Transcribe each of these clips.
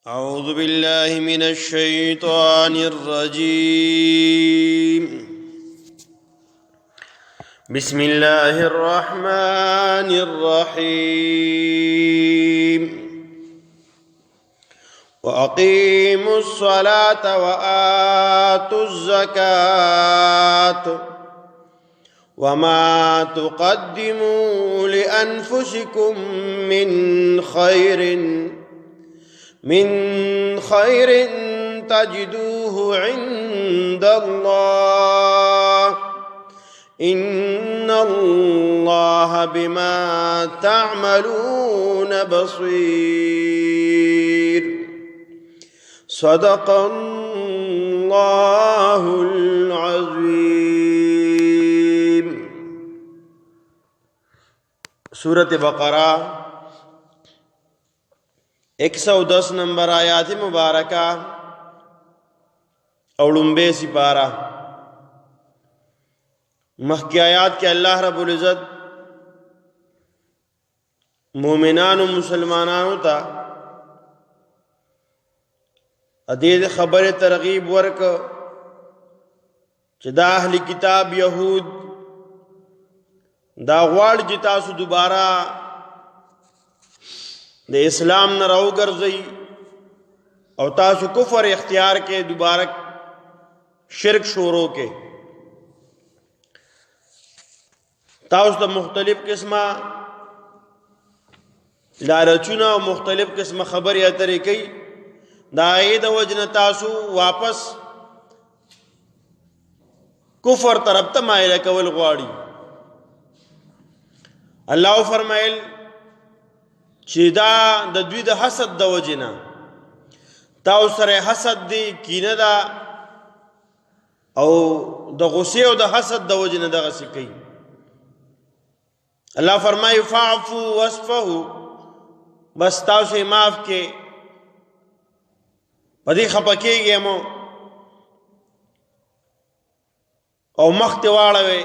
أعوذ بالله من الشيطان الرجيم. بسم الله الرحمن الرحيم. وأقيموا الصلاة وآتوا الزكاة وما تقدموا لأنفسكم من خير تجدوه عند الله إن الله بما تعملون بصير. صدق الله العظيم. सूरत बकरा 110 नंबर आयात मुबारका और लुम्बे सिपारा। मख्की आयात के अल्लाह रब्बुल इज़्ज़त मोमिनान मुसलमानानों ता अदीद खबर तरगीब वर्क दा अहली किताब यहूद दा गवाड़ जितासु दोबारा दे इस्लाम न राव गर्जई और तासु कुफर इख्तियार के दोबारा शिरक शोरों के ताउस द मुख्तलिफ किस्मा लालचुना और मुख्तलिफ किस्म खबर या तरीक़ी दाईद वजन तासु वापस कुफर तरफ तमाइल कवल गवाड़ी। अल्लाह फरमाइल चिदा द द्विद हसद द वजना ताउ सरे हसद दी कीना दा औ द गुस्से द हसद द वजना द गसिकई। अल्लाह फरमाए फाफू वस्फहु बस ताउ से माफ के पदी खपके गेमो औ मख्त वाड़वे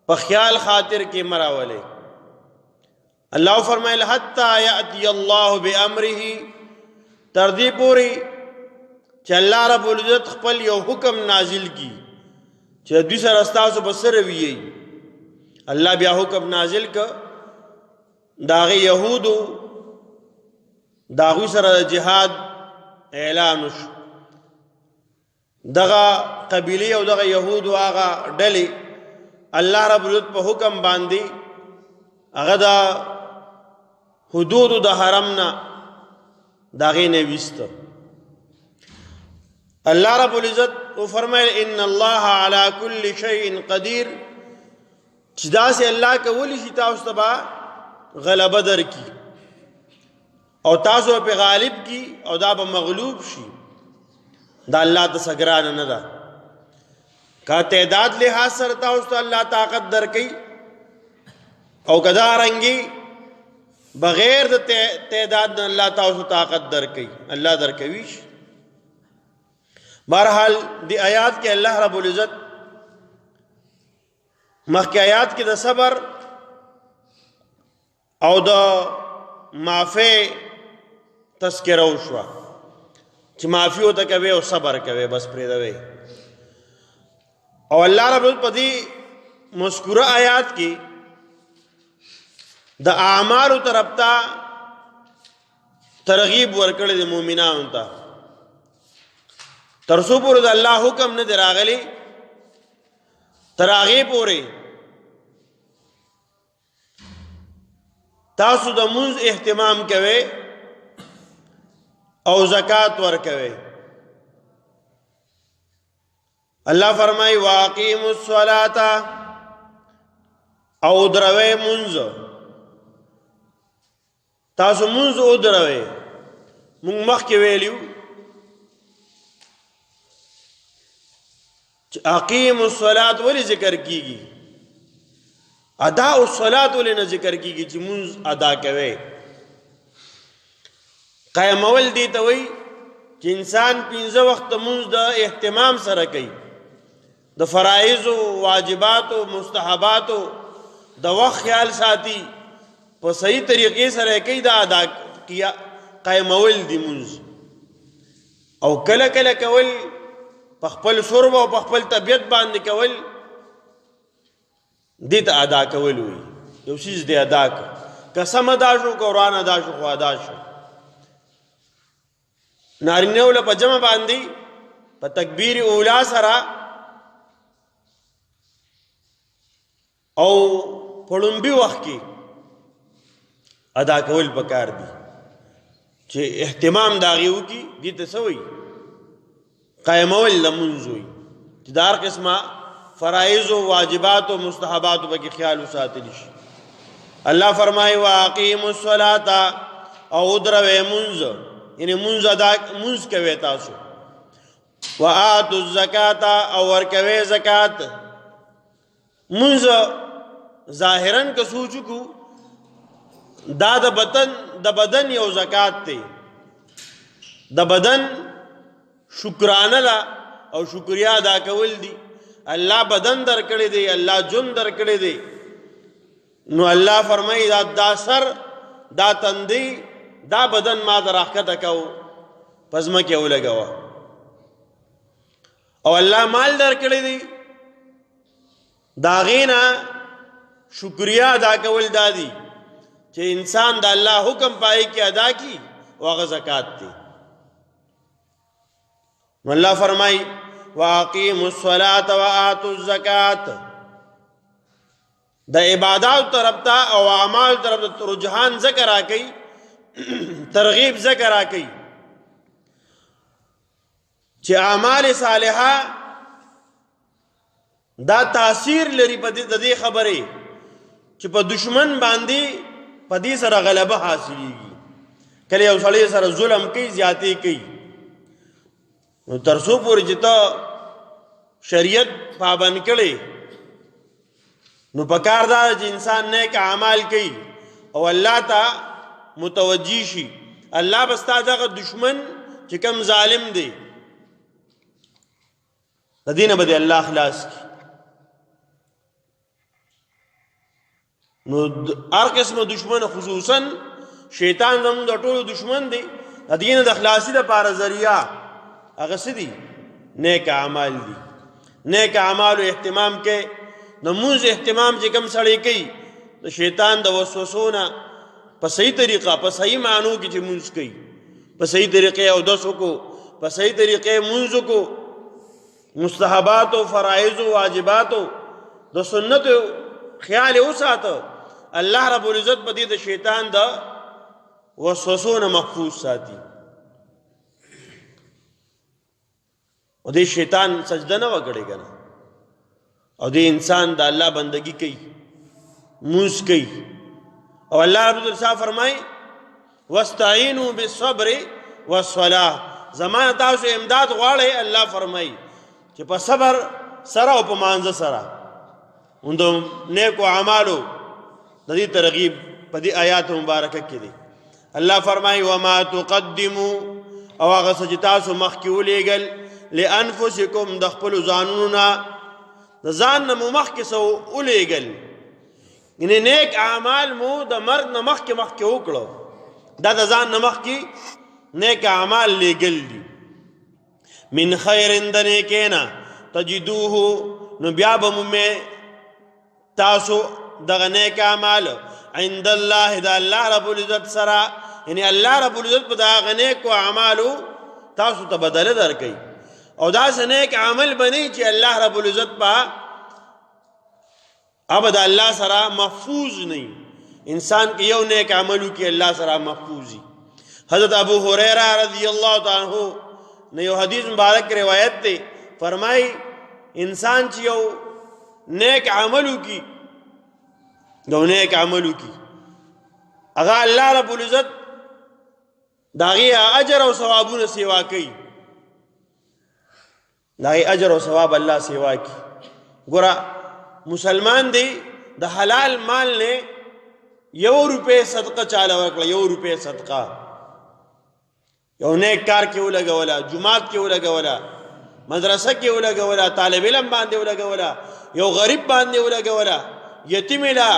पख्याल खातिर के मरावले। अल्लाह फरमाइल हत्ता याती अल्लाह बिअम्रिही तरदी पूरी च अल्लाह रब्बुल इज़्ज़त खपल यो हुक्म नाजिल की च दूसरा रास्ता से बसर रविये अल्लाह बिया हुक्म नाजिल का दागे यहूदो दागु सर जिहाद ऐलानुश दगा कबीले और दगा यहूदो आगा डली अल्लाह रब्बुल इज़्ज़त पर हुक्म बांधी अगदा हुदूद द हरमना दागे ने विस्त। अल्लाह रब्बुल इज़्ज़त वो फरमाए इन्न अल्लाह अला कुल्ली शैइन क़दीर चिदा से अल्लाह का वली शिता उस्तबा गलबा दर की और तासो पे गालिब की और दाब मगलूब शी दा अल्लाह तसगरान नदा का तैदाद लिहाज सरता उस्त अल्लाह ताकत दर की और कदा रंगी बगैर तैदाद अल्लाह ताऊ ताकत दर कई अल्लाह दर कवीश। बहरहाल दी आयात के अल्लाह रब्बुल इज़्ज़त मख्की आयात के द सबर और द माफ़े तस्किरा उशवा च माफ़ी होता कवे और सबर कवे बस प्रेदवे और अल्लाह रब्बुल इज़्ज़त पदी मस्कुरा आयात की द आमार तरफता तरगीब वर्कड़ दे मोमिना उनता तरसुपुर द अल्लाह हुक्म ने दरागली तरागी पोरे तासु द मुंज एहतिमाम कवे और ज़कात वर कवे। अल्लाह फरमाई वाक़ीमुस सलाता और द्रवे मुंज तासु मुंज उदरवे मुंग मख के वेल्यू अकीमुस सलात वली जिक्र कीगी अदा उस सलात वली न जिक्र कीगी च मुंज अदा कवे क़यामवल दी तवई कि इंसान 5 वक्त मुंज द एहतिमाम सर कई द फ़राइज़ वाजिबात मुस्तहबात द वक्त ख्याल साथी पर सही तरीके से रह के अदा किया قائمول دی منځ او کله کله کول په خپل سرب او په خپل طبیعت باندې کول دې ته ادا کول وي یو شیز دې ادا کړ قسم ادا شو قرآن ادا شو خو ادا شو نارینه ول په جمع باندې په تکبیر اولا سره او پړمبي وخت کې ادا کول پکار دي چې اهتمام داغیو کی دي ته سوي قائمول لمنزوي چې دار قسمه فرائض او واجبات او مستحبات په کې خیال وساتل شي الله فرمایي واقیموا الصلاة او دروي منز یعنی منز ادا منز کوي تاسو وآتوا الزکات او ورکوي زکات منز ظاهرا که سوچو کو دا د بدن یو زکات ته د بدن شکرانه لا او شکریا ادا کول دي الله بدن در کړی دی الله جون در کړی دی نو الله فرمایي دا سر دا تندی دا بدن ما در حقیقت کو پزما کې ولګوا او الله مال در کړی دی دا غینا شکریا ادا کول دادی چې انسان د الله حکم پای کې ادا کی واغه زکات دی الله فرمای واقیموا الصلاة وآتوا الزکات د عبادت طرف ته او اعمال طرف ته رجحان ذکر راکې ترغیب ذکر راکې چې اعمال صالحه دا تاثیر لري په دې خبره چې په دشمن باندې په دې سره غلبه حاصلېږي کله یو سړی سره ظلم کوي زیاتی کوي نو ترسو پورې چې ته شریعت پابند کړي نو پکار دا چې انسان نیک اعمال کوي او الله ته متوجی شي الله بستا دغه دشمن چې کم ظالم دی د دینه بده الله خلاص کی نو هر قسمه دشمن خصوصا شیطان زموږ د ټولو دشمن دی د دینه د خلاصي لپاره ذریعہ هغه سدي نیک اعمال دي نیک اعمال او اهتمام کې نموز اهتمام چې کم سړی کوي د شیطان د وسوسونه په صحیح طریقه په صحیح معنی کې چې مونږ کوي په صحیح طریقې او دسو کو په صحیح طریقې مونږ کو مستحبات او فرائض او واجبات د سنت خیال اوساته الله رب العزت په دې د شیطان د وسوسونه محفوظ ساتي او دې شیطان سجده نه وکړي کنه او دې انسان د الله بندگی کوي موس کوي او الله رب العزت فرمای واستعینوا بالصبر والصلاه زمانه تاسو امداد غواړي الله فرمای چې په صبر سره او په مانځ سره اندو نیکو اعمالو د دې ترغیب په دې آیات مبارکه کې دي الله فرمای وما تقدموا او هغه چې تاسو مخکې ولېګل لانفسکم د خپل ځانونو نه د ځان نه مخکې سو ولېګل ان نیک اعمال مو د مرګ نه مخکې وکړو دا د ځان نه مخکې نیک اعمال لېګل دي من خیر د نیکینا تجدوه نو بیا به مو تاسو دغه نیک اعمال عند الله د الله رب العزت سره یعنی الله رب العزت په دغه نیک اعمالو تاسو ته بدله درکړي او دا نیک عمل بنی چې الله رب العزت په ابد الله سره محفوظ نه انسان کې یو نیک عملو کې الله سره محفوظي حضرت ابو هريره رضی الله تعالی عنہ نے یو حدیث مبارک روایت ته فرمای انسان چې یو نیک عملو کې یو نیک عملو کې هغه الله رب العزت داغي اجر او ثوابونه سیوا کوي داغي اجر او ثواب الله سیوا کوي ګور مسلمان دی د حلال مال نه ₹1 صدقه چاله ورکړه ₹1 صدقه یو نیک کار کې ولګولا جمعات کې ولګولا مدرسه کې ولګولا طالب علم باندې ولګولا یو غریب باندې ولګولا یتیم لا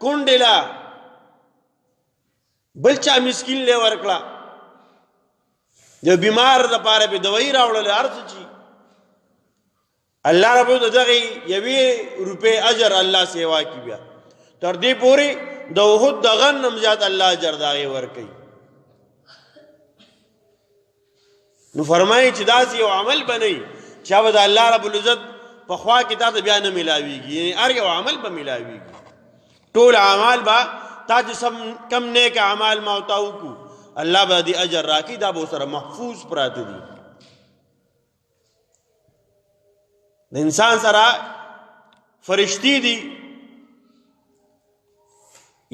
کونډه لا بلچا مسکین له ورکړه د بیمار لپاره په دوايي راوړل ارڅ چی الله رب دغه یوې روپے اجر الله سیوا کی بیا تر دې پوری د وحد د غنم زیات الله اجر داغه ور کوي. نو فرمایي چې دا یو عمل بنئ چې به د الله رب العزت په خوا کې تاسو بیا نه ملاويږي، یعنی هر یو عمل به ملاويږي. ټول اعمال با تاسو سم کم نیک اعمال ما وتاو کو الله به دې اجر راکړي، دا به سره محفوظ پراته دي. د انسان سره فرشتي دي،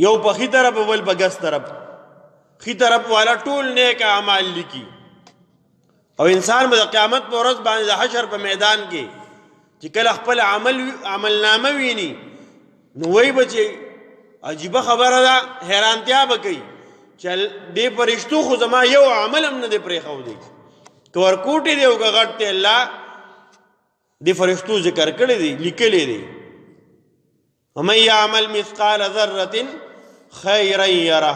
یو په خي طرف ول بغس طرف، خي طرف والا ټول نیک اعمال لیکي او انسان به قیامت په ورځ باندې د حشر په میدان کې چې کله خپل عمل نامه ویني نو وای بچي عجیب خبره ده، حیرانتیا وکي چې دې فرشتو خو زما یو عمل هم نه دی پرې خو دی کور کوټي دی او غټه الله دې فرشتو ذکر کړی دی لیکلې دی ومن يعمل مثقال ذره خيرا يره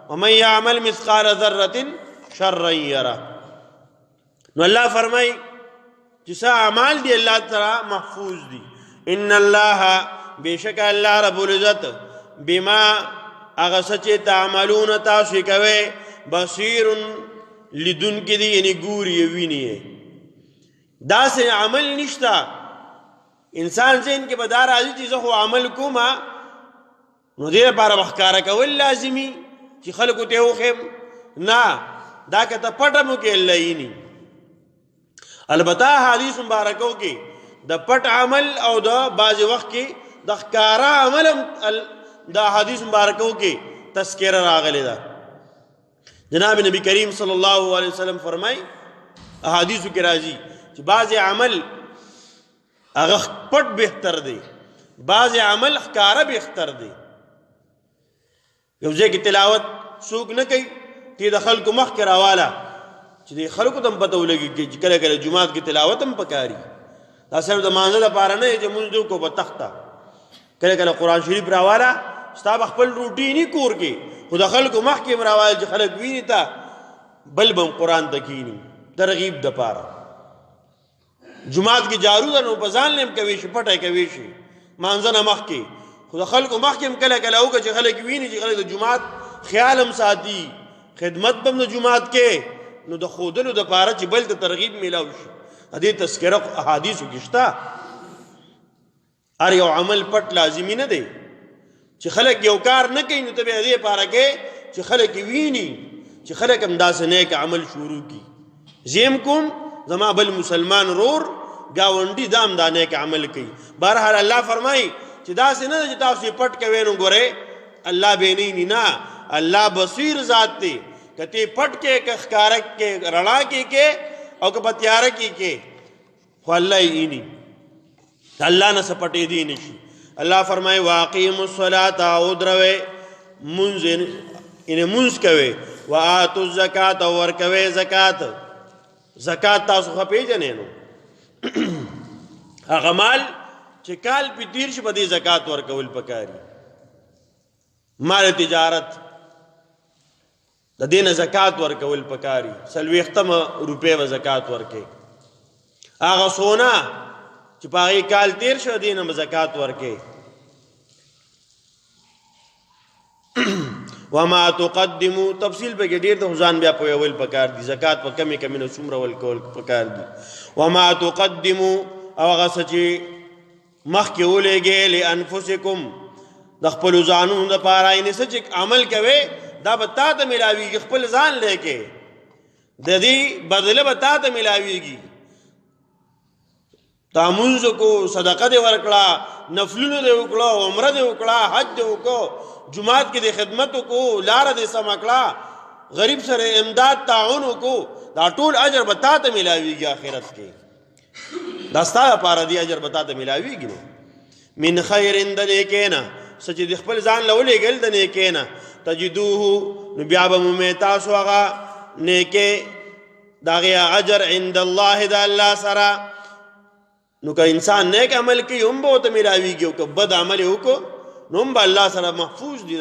ومن يعمل مثقال ذره شرا يره. نو الله فرمای چې سا اعمال دی الله تعالی محفوظ دي. ان الله بشک الله رب العزت بما اغه سچ تعملون تاسو کوي بصیر لدن کې دی یعنی ګوري ویني دا سه عمل نشتا انسان ذهن کې بدار راځي چې زه خو عمل کوم نو دې لپاره وښکارا کول لازمي چې خلکو ته وخم نه دا کته پټمو کې لایینی. البته حدیث مبارکو کې د پټ عمل او د باز وخت کې د ښکارا عمل د حدیث مبارکو کې تذکرہ راغلی ده. جناب نبی کریم صلی الله علیه وسلم فرمای احادیث کې راځي چې بعض عمل هغه پټ بهتر دی، بعض عمل ښکارا بهتر دی. یو ځکه تلاوت څوک نه کوي چې د خلکو مخ کې راواله چې د خلکو تم پته ولګي چې کله کله جمعات کې تلاوت هم پکاري. دا صرف د مانزه لپاره نه چې مونږ کو په تخته کله کله قران شریف راواله ستاب خپل روټینی کور کې خو د خلکو مخ کې راواله چې خلک ویني تا بل بم قران تکینی ترغیب د پاره. جمعات کې جارو ده نو بزان لم کوي شي پټه کوي شي مانزه نه مخ کې خو د خلکو مخ کې کله کله او چې خلک ویني چې خلک د جمعات خیالم ساتي خدمت بم د جمعات کې نو د خودلو د پاره چې بل ته ترغیب میلاو شي. دې تذکرہ احادیث کې شته هر یو عمل پټ لازمی نه دی چې خلک یو کار نه کوي نو ته به دې پاره کې چې خلک ویني چې خلک هم داسې نیک عمل شروع کی. زم کوم زما بل مسلمان رور گاونډي دام دا نیک عمل کوي. بهرحال الله فرمایي چې داسې نه چې تاسو پټ کوي نو ګوره الله به نه الله بصیر ذات دی کته پټ کې ښکارک کې رڼا کې او که پتیار کې خو الله یې ني الله نه سپټې دي نشي. الله فرمای واقیم الصلاة او دروي منځ ان منځ کوي واتو الزکات او ور کوي زکات. زکات تاسو خو پیژنې نو هغه مال چې کال په تیر شي په دې زکات ور کول پکاري. مال تجارت د دینه زکات ورکول پکاري 40 روپے و زکات ورکې. هغه سونا چې پاغي کال تیر شو دینه زکات ورکې. وما تقدموا تفصیل به ډیر د ځان بیا په ویل پکار دي زکات په کمی کمی نو څومره ول کول پکار دي. وما تقدموا او هغه چې مخکې ولېږي لانفسکم د خپل ځانونو لپاره یې چې عمل کوي دا به تا ته ملاویږي خپل ځان لیکي د دې بدله به تا ته ملاویږي. تامنځ کو صدقه دی ورکړه نفلونه دی وکړه عمره دی وکړه حج دی وکړه جمعات کې د خدمت کو لار دې سمکړه غریب سره امداد تعاون کو دا ټول اجر به تا ته ملاویږي آخرت کې. دا ستاسو لپاره دی اجر به تا ته ملاویږي. من خیر د نیکینا سچ د خپل ځان لولې ګل د نیکینا تجدوه نو بیا به مومتا سو هغه نیکه داغه اجر عند الله د الله سره. نو که انسان نیک عمل کوي هم به ته ملاویږي او که بد عمل وکړو نو هم به الله سره محفوظ دي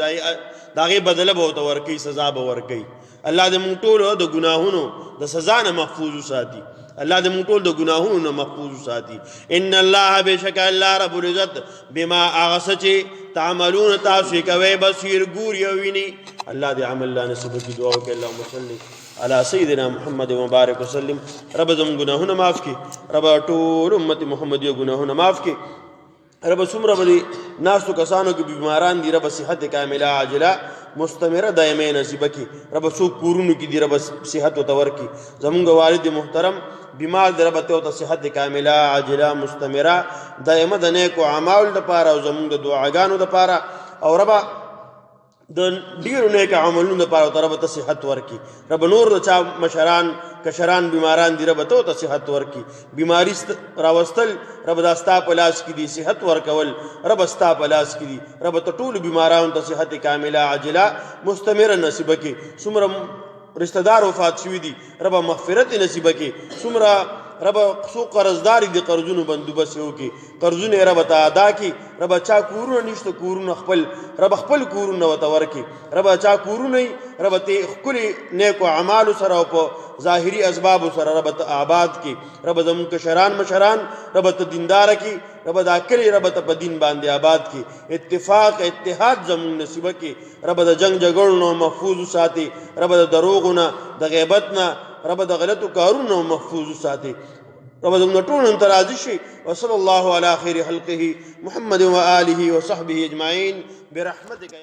داغه بدله به ته ورکي سزا به ورکي. الله دې موږ ټول د ګناهونو د سزا نه محفوظ وساتي الله دې موږ ټول د ګناهونو نه محفوظ وساتي ان الله بشک الله رب العزت بما اغسچ تعملون تاسو کوي بصیر ګور یو ویني الله دې عمل الله نصیب کی دعا وکړه اللهم صل على سيدنا محمد وبارك وسلم رب زم گناهونه معاف کی رب ټول امت محمدیو گناهونه معاف کی رب سمره بدی ناسو کسانو کې بیماران دي رب صحت کامله عاجله مستمره دائمه نصیب کی رب سو کورونو کې دي رب صحت او تور کی زمونږ والد محترم بیمار دي رب ته صحت کامله عاجله مستمره دائمه د نیکو اعمال لپاره او زمونږ د دعاګانو لپاره او رب د ډیرو نیک عملونو لپاره رب ته صحت ورکی رب نور د چا مشران کشران بیماران دي رب ته صحت ورکی بیماری راوستل رب داستا پلاس کی دي صحت ورکول رب استا پلاس کی دي رب ته ټول بیمارانو ته صحت کامله عاجله مستمره نصیب کی سمره رشتہ دار وفات شوی دي رب مغفرت نصیب کی سمره رب سو قرضدار دي قرضونو بندوبس یو کی قرضونه رب ته ادا کی رب چا کورونه نشته کورونه خپل رب خپل کورونه وتور کی رب چا کورونه رب ته خپل نیکو اعمال سره او په ظاهری اسباب سره رب ته آباد کی رب زمون کشران مشران رب ته دیندار کی رب دا کلی رب ته په دین باندې آباد کی اتفاق اتحاد زمون نصیب کی رب د جنگ جګړو محفوظ ساتي رب د دروغونه د غیبت نه رب د غلطو کارونو محفوظ ساتي رب زمون ټول انتراض شي وصلی الله علی خیر خلقه محمد و آله و صحبه اجمعین برحمتک